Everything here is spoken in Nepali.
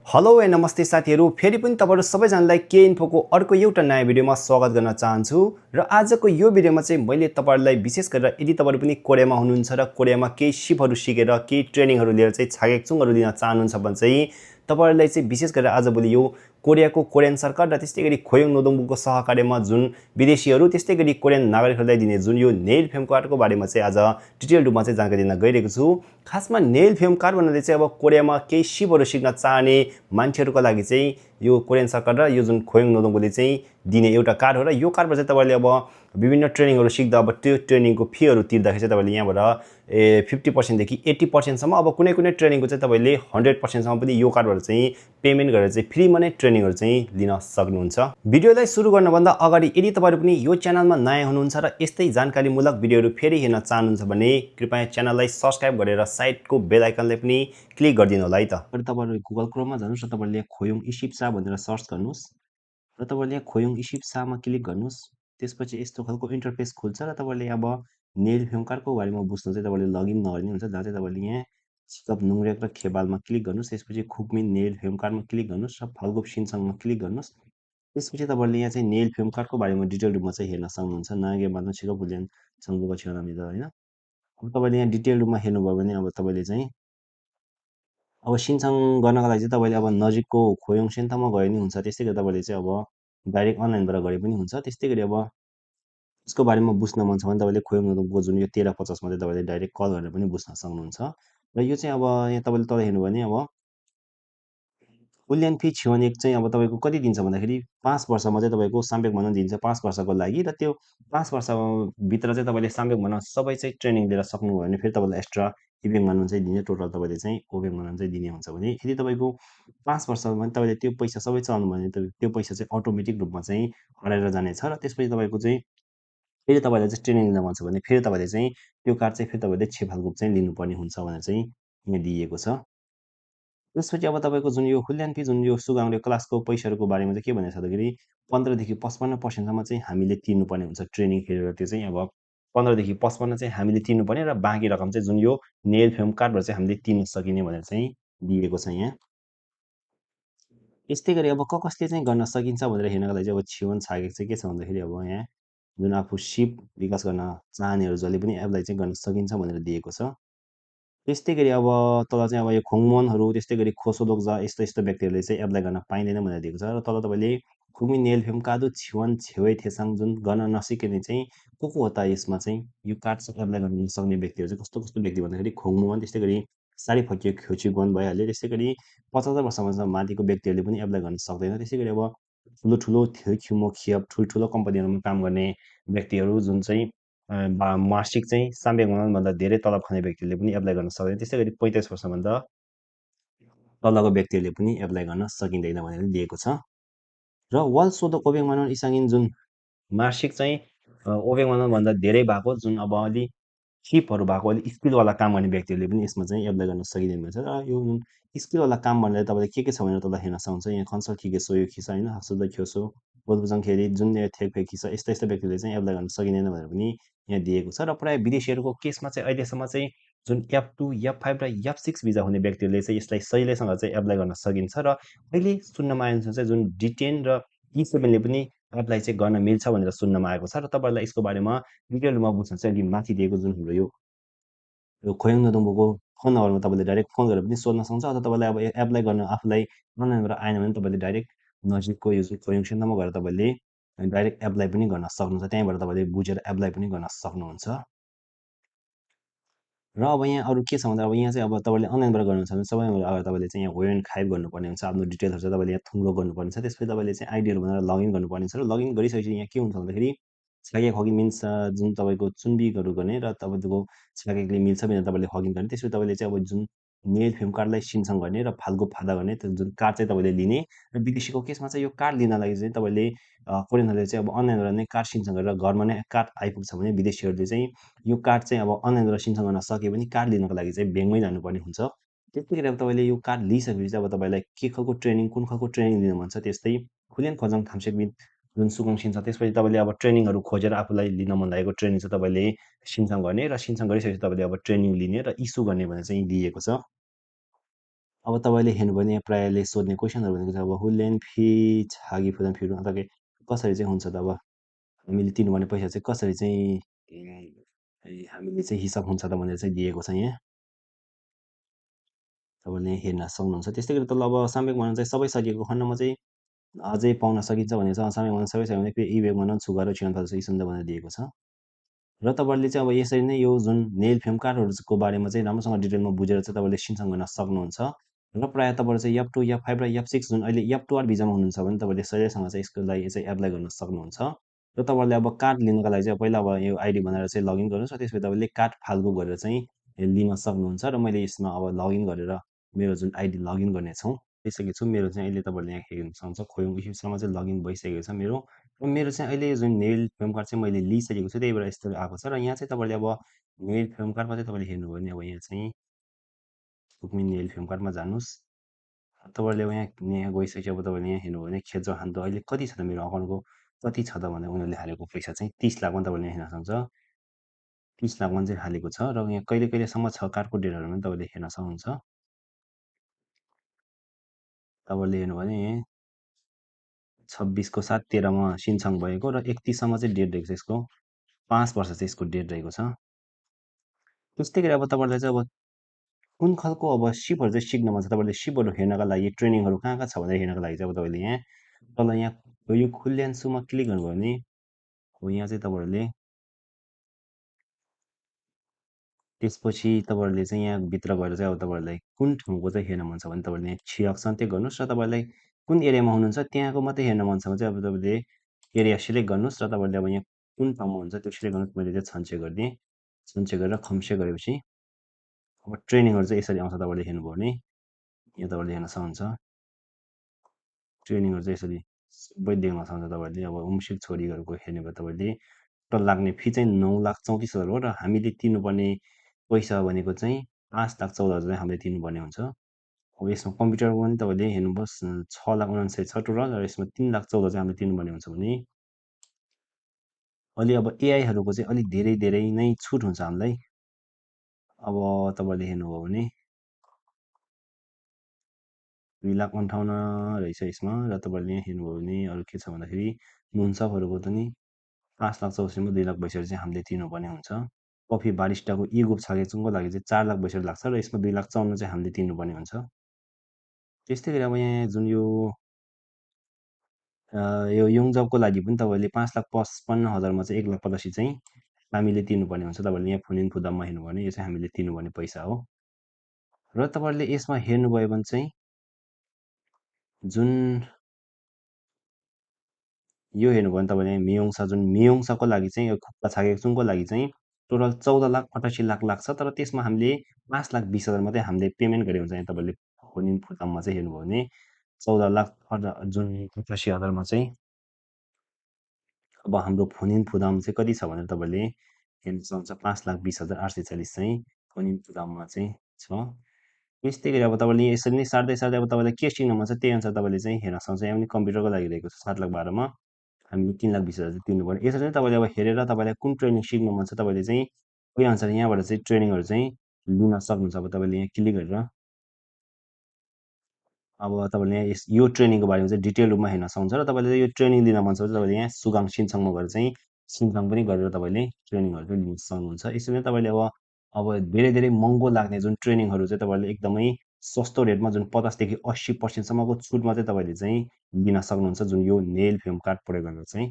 हेलो ए नमस्ते साथीहरू, फेरि पनि तपाईहरु सबैजनालाई के इन्फोको अर्को एउटा नयाँ भिडियोमा स्वागत गर्न चाहन्छु। र आजको यो भिडियोमा चाहिँ मैले तपाईहरुलाई विशेष गरेर यदि तपाईहरु पनि कोरियामा हुनुहुन्छ र कोरियामा केही सिपहरु सिकेर केही ट्रेनिङहरु लिएर चाहिँ छागेचुङहरु लिन चाहनुहुन्छ भने चाहिँ तपाईहरुलाई चाहिँ विशेष गरेर आजभोलि यो कोरियाको कोरियन सरकार र त्यसैगरी खोयोङ नोदोङबुको सहकार्यमा जुन विदेशीहरु त्यसैगरी कोरियन नागरिकहरुलाई दिने जुन यो नेल फिल्म कार्डको बारेमा चाहिँ आज डिटेल रुपमा चाहिँ जानकारी दिन गइरहेको छु। खासमा नेल फिल्म कार्ड भन्नाले चाहिँ अब कोरियामा केही सिपहरु सिक्न चाहने मान्छेहरुको लागि चाहिँ यो कोरियन सरकार र यो जुन खोयोङ नोदोङबुले चाहिँ दिने एउटा कार्ड हो र यो कार्डमा चाहिँ तपाईले अब विभिन्न ट्रेनिङहरु सिक्दा अब त्यो ट्रेनिङको फीहरु तिर्दाखेरि चाहिँ तपाईले यहाँबाट 50% देखि 80% सम्म अब कुनै कुनै ट्रेनिङको चाहिँ तपाईले 100% सम्म पनि यो कार्डबाट चाहिँ पेमेन्ट गरेर चाहिँ फ्रीमा नै ट्रेनिङहरु चाहिँ लिन सक्नुहुन्छ। भिडियोलाई सुरु गर्नभन्दा अगाडि यदि तपाईहरु पनि यो च्यानलमा नयाँ हुनुहुन्छ र यस्तै जानकारीमूलक भिडियोहरु फेरि हेर्न चाहनुहुन्छ भने कृपया च्यानललाई सब्स्क्राइब गरेर साइडको बेल आइकनलाई पनि क्लिक गरिदिनु होला है त। अनि तपाईहरु गुगल क्रोममा जानुस् र तपाईले खोयोङ इसिप्सा भनेर सर्च गर्नुस् र तपाईले खोयोङ इसिप्सामा क्लिक गर्नुस्। त्यसपछि यस्तो खालको इन्टरफेस खुल्छ र तपाईले अब नेल फिल्म कार्डको बारेमा बुझ्न चाहिँ तपाईले लगइन नगर्ने हुन्छ। जहाँ चाहिँ तपाईले यहाँ सिकप नुङरेक र खेबालमा क्लिक गर्नुस्। त्यसपछि खुकमिन नेल फिल्म कार्डमा क्लिक गर्नुस् र फाल्गुप सिनसङमा क्लिक गर्नुस्। त्यसपछि तपाईले यहाँ चाहिँ नेल फिल्म कार्डको बारेमा डिटेल रुपमा चाहिँ हेर्न सक्नुहुन्छ। नागे बाल्न सिकप हुल्यान छंगुको छिनामिदा हैन। अब तपाईले यहाँ डिटेल रुपमा हेर्नुभयो भने अब तपाईले चाहिँ अब सिनसङ गर्नका लागि चाहिँ तपाईले अब नजिकको खोयोङ सेन्टरमा गए नि हुन्छ। त्यसै गरी तपाईले चाहिँ अब डाइरेक्ट अनलाइनबाट गरे पनि हुन्छ। त्यस्तै गरी अब यसको बारेमा बुझ्न मन छ भने तपाईले खोयोङ नोदोङबुको जुन यो 1350 मा चाहिँ तपाईले डाइरेक्ट कल गरेर पनि बुझ्न सक्नुहुन्छ। र यो चाहिँ अब यहाँ तपाईले तल हेर्नु भने अब मूल्याङ्क फी छिवन एक चाहिँ अब तपाईको कति दिन्छ भन्दाखेरि 5 वर्षमा चाहिँ तपाईको साम्यक भन्न दिन्छ 5 वर्षको लागि र त्यो 5 वर्ष भित्र चाहिँ तपाईले साम्यक भन्न सबै चाहिँ ट्रेनिङ लिएर सक्नुभयो भने फेरि तपाईलाई एक्स्ट्रा इभेङ भन्न चाहिँ दिने टोटल तपाईले चाहिँ ओभेङ भन्न चाहिँ दिने हुन्छ भने यदि तपाईको 5 वर्षमा तपाईले त्यो पैसा सबै चलाउनु भने त्यो पैसा चाहिँ अटोमेटिक रूपमा चाहिँ हराएर जानेछ र त्यसपछि तपाईको चाहिँ फेरि तपाईलाई चाहिँ ट्रेनिङ लिन मन छ भने फेरि तपाईले चाहिँ त्यो कार्ड चाहिँ फेरि तपाईले छेफालगुप चाहिँ लिनुपर्ने हुन्छ भनेर चाहिँ यहाँ दिएको छ। त्यसपछि अब तपाईको जुन यो हुल्यान फी जुन यो सुगाउने क्लासको पैसाहरूको बारेमा चाहिँ के भनेको छ भन्दाखेरि 15 देखि 55% सम्म चाहिँ हामीले तिर्नुपर्ने हुन्छ ट्रेनिङ हेरेर। त्यो चाहिँ अब 15 देखि 55 चाहिँ हामीले तिर्नुपर्ने र बाँकी रकम चाहिँ जुन यो नेल फिल्म कार्डबाट चाहिँ हामीले तिर्न सकिने भनेर चाहिँ दिएको छ यहाँ। यस्तै गरी अब कसले चाहिँ गर्न सकिन्छ भनेर हेर्नका लागि चाहिँ अब छिवन छागेको चाहिँ के छ भन्दाखेरि अब यहाँ जुन आफू सिप विकास गर्न चाहनेहरू जसले पनि एपलाई चाहिँ गर्न सकिन्छ भनेर दिएको छ। त्यस्तै गरी अब तल चाहिँ अब यो खोङमनहरू त्यस्तै गरी खोसोलोग्जा यस्तो यस्तो व्यक्तिहरूले चाहिँ एप्लाई गर्न पाइँदैन भनेर दिएको छ। र तल तपाईँले खुमी नेल फिल्म कादु छिवन छेवै थेसाङ जुन गर्न नसिक्ने चाहिँ को हो त यसमा चाहिँ यो कार्ड चाहिँ एप्लाई गर्न नसक्ने व्यक्तिहरू चाहिँ कस्तो कस्तो व्यक्ति भन्दाखेरि खोङमन त्यस्तै गरी साडी फकियो ख्योचिगन भइहाल्यो। त्यस्तै गरी 75 वर्षभन्दा माथिको व्यक्तिहरूले पनि एप्लाई गर्न सक्दैन। त्यसै गरी अब ठुलो ठुलो थियोखिमो खियप ठुल्ठुलो कम्पनीहरूमा काम गर्ने व्यक्तिहरू जुन चाहिँ मासिक चाहिँ साम्यक धेरै तलब खाने व्यक्तिले पनि एप्लाई गर्न सक्दैन। त्यसै गरी 45 वर्षभन्दा तलको व्यक्तिहरूले पनि एप्लाई गर्न सकिँदैन भनेर दिएको छ। र वाल सोधो ओबेङ मानन इसाङिन जुन मासिक चाहिँ ओबेङ माननभन्दा धेरै भएको जुन अब अलि सिपहरू भएको अलि स्किलवाला काम गर्ने व्यक्तिहरूले पनि यसमा चाहिँ एप्लाई गर्न सकिँदैन भन्छ। र यो जुन स्किलवाला काम भन्ने तपाईँले के छ भनेर तल हेर्न सक्नुहुन्छ। यहाँ कन्सल्ट खिके सोयो खिसा होइन हक्सुद ख्योसो बोधबुजङ खेरी जुन थेक फेक खिसा यस्ता यस्ता व्यक्तिले चाहिँ एप्लाई गर्न सकिँदैन भनेर पनि यहाँ दिएको छ। र प्रायः विदेशीहरूको केसमा चाहिँ अहिलेसम्म चाहिँ जुन F2, F5 र F6 भिजा हुने व्यक्तिहरूले चाहिँ यसलाई सहिलेसँग चाहिँ एप्लाई गर्न सकिन्छ। र अहिले सुन्नमा आएअनुसार चाहिँ जुन D10 र E7ले पनि एप्लाई चाहिँ गर्न मिल्छ भनेर सुन्नमा आएको छ। र तपाईँहरूलाई यसको बारेमा डिटेलमा बुझ्न चाहिँ अलि माथि दिएको जुन हाम्रो यो खोयोङ नोदोङबुको फोन नम्बरमा तपाईँले डाइरेक्ट फोन गरेर पनि सोध्न सक्नुहुन्छ। अथवा तपाईँलाई अब एप्लाई गर्न आफूलाई अनलाइनबाट आएन भने तपाईँले डाइरेक्ट नजिकको यो खोयोङ सेन्टरमा गएर तपाईँले डाइरेक्ट एप्लाई पनि गर्न सक्नुहुन्छ। त्यहीँबाट तपाईँले बुझेर एप्लाई पनि गर्न सक्नुहुन्छ। र अब यहाँ अरू के छ भन्दा अब यहाँ चाहिँ अब तपाईँले अनलाइनबाट गर्नुहुन्छ भने सबैभन्दा अगाडि तपाईँले चाहिँ यहाँ वेन खाइब गर्नुपर्ने हुन्छ। आफ्नो डिटेल्सहरू चाहिँ तपाईँले यहाँ थुङ्रो गर्नुपर्ने छ। त्यसपछि तपाईँले चाहिँ आइडीहरू भनेर लगइन गर्नुपर्ने छ। र लगइन गरिसकेपछि यहाँ के हुन्छ भन्दाखेरि छागे हगिन मिन्स जुन तपाईँको चुनबिकहरू गर्ने र तपाईँको छागेले मिल्छ भनेर तपाईँले हगिन गर्ने। त्यसपछि तपाईँले चाहिँ अब जुन मेल फिल्म कार्डलाई सिनसँग गर्ने र फाल्गु फादा गर्ने त्यो जुन कार्ड चाहिँ तपाईँले लिने। र विदेशीको केसमा चाहिँ यो कार्ड लिन लागि चाहिँ तपाईँले कोरियनहरूले चाहिँ अब अनलाइनबाट नै कार्ड सिनसँग गरेर घरमा नै कार्ड आइपुग्छ भने विदेशीहरूले चाहिँ यो कार्ड चाहिँ अब अनलाइनबाट सिनसँग गर्न सक्यो भने कार्ड लिनको लागि चाहिँ ब्याङ्कमै जानुपर्ने हुन्छ। त्यस्तै गरी अब तपाईँले यो कार्ड लिइसकेपछि चाहिँ अब तपाईँलाई के खालको ट्रेनिङ कुन खालको ट्रेनिङ लिनु मन छ त्यस्तै खुलेन खोजङ थाम्सेकबिन जुन सुगङ सिन छ त्यसपछि तपाईँले अब ट्रेनिङहरू खोजेर आफूलाई लिन मन लागेको ट्रेनिङ चाहिँ तपाईँले सिनसँग गर्ने र सिनसँग गरिसकेपछि तपाईँले अब ट्रेनिङ लिने र इस्यु गर्ने भनेर चाहिँ दिएको छ। अब तपाईँले हेर्नुभयो भने यहाँ प्रायःले सोध्ने क्वेसनहरू भनेको चाहिँ अब हुलेन फी छागी फुदन फी अथवा कसरी चाहिँ हुन्छ त अब हामीले तिर्नुपर्ने पैसा चाहिँ कसरी चाहिँ हामीले चाहिँ हिसाब हुन्छ त भनेर चाहिँ दिएको छ यहाँ तपाईँले हेर्न सक्नुहुन्छ। त्यस्तै गरी तल अब सामयिक मनन चाहिँ सबै सकिएको खण्डमा चाहिँ अझै पाउन सकिन्छ भनेर चाहिँ सामयिक मनन सबै सकियो भने फेरि इवेक मनन छुगारो छिनफल इसुन्द भनेर दिएको छ। र तपाईँले चाहिँ अब यसरी नै यो जुन नेल फिल्म कार्डहरूको बारेमा चाहिँ राम्रोसँग डिटेलमा बुझेर चाहिँ तपाईँले सिनसँग गर्न सक्नुहुन्छ। र प्रायः तपाईँहरू चाहिँ F2, F5 र F6 जुन अहिले F2R भिजामा हुनुहुन्छ भने तपाईँले सजिलैसँग चाहिँ यसको लागि चाहिँ एप्लाई गर्न सक्नुहुन्छ। र तपाईँले अब कार्ड लिनको लागि चाहिँ पहिला अब यो आइडी बनाएर चाहिँ लगइन गर्नुहोस् र त्यसपछि तपाईँले कार्ड फाल्गु गरेर चाहिँ लिन सक्नुहुन्छ। र मैले यसमा अब लगइन गरेर मेरो जुन आइडी लगइन गर्नेछौँ लिइसकेको छु। मेरो चाहिँ अहिले तपाईँले यहाँ हेर्न सक्नुहुन्छ खोयौँ इफ्यूजमा चाहिँ लगइन भइसकेको छ मेरो। र मेरो चाहिँ अहिले जुन मेल फिल्म कार्ड चाहिँ मैले लिइसकेको छु त्यही भएर यस्तो आएको छ। र यहाँ चाहिँ तपाईँले अब मेल फिल्म कार्डमा चाहिँ तपाईँले हेर्नुभयो भने अब यहाँ चाहिँ कुकमी नेल फिल्म कार्डमा जानुहोस्। तपाईँले अब यहाँ गइसकेपछि अब तपाईँले यहाँ हेर्नुभयो भने खेजो हान्दो अहिले कति छ त मेरो अकाउन्टको कति छ त भने उनीहरूले हालेको पैसा चाहिँ 30 लाख तपाईँले यहाँ हेर्न सक्नुहुन्छ। 30 लाख चाहिँ हालेको छ। र यहाँ कहिले कहिलेसम्म छ कार्डको डेटहरू पनि तपाईँले हेर्न सक्नुहुन्छ। तपाईँले हेर्नुभयो भने 26 को 7 13मा सिनसङ भएको र 31सम्म चाहिँ डेट रहेको छ यसको 5 वर्ष चाहिँ यसको डेट रहेको छ। त्यस्तै गरी अब तपाईँलाई चाहिँ अब कुन खालको अब सिपहरू चाहिँ सिक्न मन छ तपाईँले सिपहरू हेर्नका लागि ट्रेनिङहरू कहाँ कहाँ छ भनेर हेर्नका लागि चाहिँ अब तपाईँले यहाँ तल यहाँ यो खुल्यान्सुमा क्लिक गर्नुभयो भने अब यहाँ चाहिँ तपाईँहरूले त्यसपछि तपाईँहरूले चाहिँ यहाँभित्र गएर चाहिँ अब तपाईँहरूलाई कुन ठाउँको चाहिँ हेर्न मन छ भने तपाईँले यहाँ 6 अप्सन त्यही गर्नुहोस् र तपाईँलाई कुन एरियामा हुनुहुन्छ त्यहाँको मात्रै हेर्न मन छ भने चाहिँ अब तपाईँले एरिया सिलेक्ट गर्नुहोस् र तपाईँले अब यहाँ कुन ठाउँमा हुन्छ त्यो सिलेक्ट गर्नुहोस्। मैले चाहिँ छन्चे गरिदिएँ। छन्चे गरेर खम्से गरेपछि अब ट्रेनिङहरू चाहिँ यसरी आउँछ। तपाईँले हेर्नुभयो भने यहाँ तपाईँले हेर्न सक्नुहुन्छ ट्रेनिङहरू चाहिँ यसरी सबै देख्न सक्नुहुन्छ। तपाईँले अब होमसिक छोरीहरूको हेर्ने भयो तपाईँले टोटल लाग्ने फी चाहिँ 9,34,000 हो र हामीले तिर्नुपर्ने पैसा भनेको चाहिँ 5,14,000 चाहिँ हामीले तिर्नुपर्ने हुन्छ। अब यसमा कम्प्युटरमा पनि तपाईँले हेर्नुहोस् 6,49,000 छ टोटल र यसमा 3,14,000 चाहिँ हामीले तिर्नुपर्ने हुन्छ भने अलि अब एआईहरूको चाहिँ अलिक धेरै धेरै नै छुट हुन्छ हामीलाई। अब तपाईँले हेर्नुभयो भने 2,58,000 रहेछ यसमा। र तपाईँले यहाँ हेर्नुभयो भने अरू के छ भन्दाखेरि नुनसपहरूको पनि 5,64,000मा 2,62,000 चाहिँ हामीले तिर्नुपर्ने हुन्छ। कफी बारिस्टाको ई ग्रुप छागेचुङको लागि चाहिँ 4,62,000 लाग्छ र यसमा 2,54,000 चाहिँ हामीले तिर्नुपर्ने हुन्छ। त्यस्तै गरी अब यहाँ जुन यो यङ जबको लागि पनि तपाईँले 5,55,000मा चाहिँ 1,85,000 चाहिँ हामीले तिर्नुपर्ने हुन्छ। तपाईँले यहाँ फुनिन फुदाममा हेर्नुभयो भने यो चाहिँ हामीले तिर्नुपर्ने पैसा हो। र तपाईँले यसमा हेर्नुभयो भने चाहिँ जुन यो हेर्नुभयो भने तपाईँले मियोङसा जुन मियोङसाको लागि चाहिँ यो खुक्का छागेचुङको लागि चाहिँ टोटल 14,88,00,000 लाग्छ। तर त्यसमा हामीले 5,20,000 मात्रै हामीले पेमेन्ट गरे हुन्छ। यहाँ तपाईँले फुनिन फुदाममा चाहिँ हेर्नुभयो भने 14,00,000 जुन 88,000मा चाहिँ अब हाम्रो फुनिन फुदाम चाहिँ कति छ भनेर तपाईँले हेर्न सक्नुहुन्छ। 5,20,840 चाहिँ फुनिन फुदाममा चाहिँ छ। त्यस्तै गरी अब तपाईँले यसरी नै साट्दै साट्दै अब तपाईँलाई के सिक्न मन छ त्यही अनुसार तपाईँले चाहिँ हेर्न सक्नुहुन्छ। यहाँ पनि कम्प्युटरको लागि रहेको छ 7,12,000मा हामीले 3,20,000 चाहिँ तिर्नुपर्ने। यसरी नै तपाईँले अब हेरेर तपाईँलाई कुन ट्रेनिङ सिक्नु मन छ तपाईँले चाहिँ त्यही अनुसार यहाँबाट चाहिँ ट्रेनिङहरू चाहिँ लिन सक्नुहुन्छ। अब तपाईँले यहाँ क्लिक गरेर अब तपाईँले यहाँ यो ट्रेनिङको बारेमा चाहिँ डिटेल रूपमा हेर्न सक्नुहुन्छ। र तपाईँले यो ट्रेनिङ लिन मन छ भने तपाईँले यहाँ सुगाङ सिनसङमा गएर चाहिँ सिनसङ पनि गरेर तपाईँले ट्रेनिङहरू चाहिँ लिन सक्नुहुन्छ। यसरी नै तपाईँले अब धेरै धेरै महँगो लाग्ने जुन ट्रेनिङहरू चाहिँ तपाईँले एकदमै सस्तो रेटमा जुन 50 देखि 80% सम्मको छुटमा चाहिँ तपाईँले चाहिँ लिन सक्नुहुन्छ जुन यो नेल फिल्म कार्ड प्रयोग गरेर चाहिँ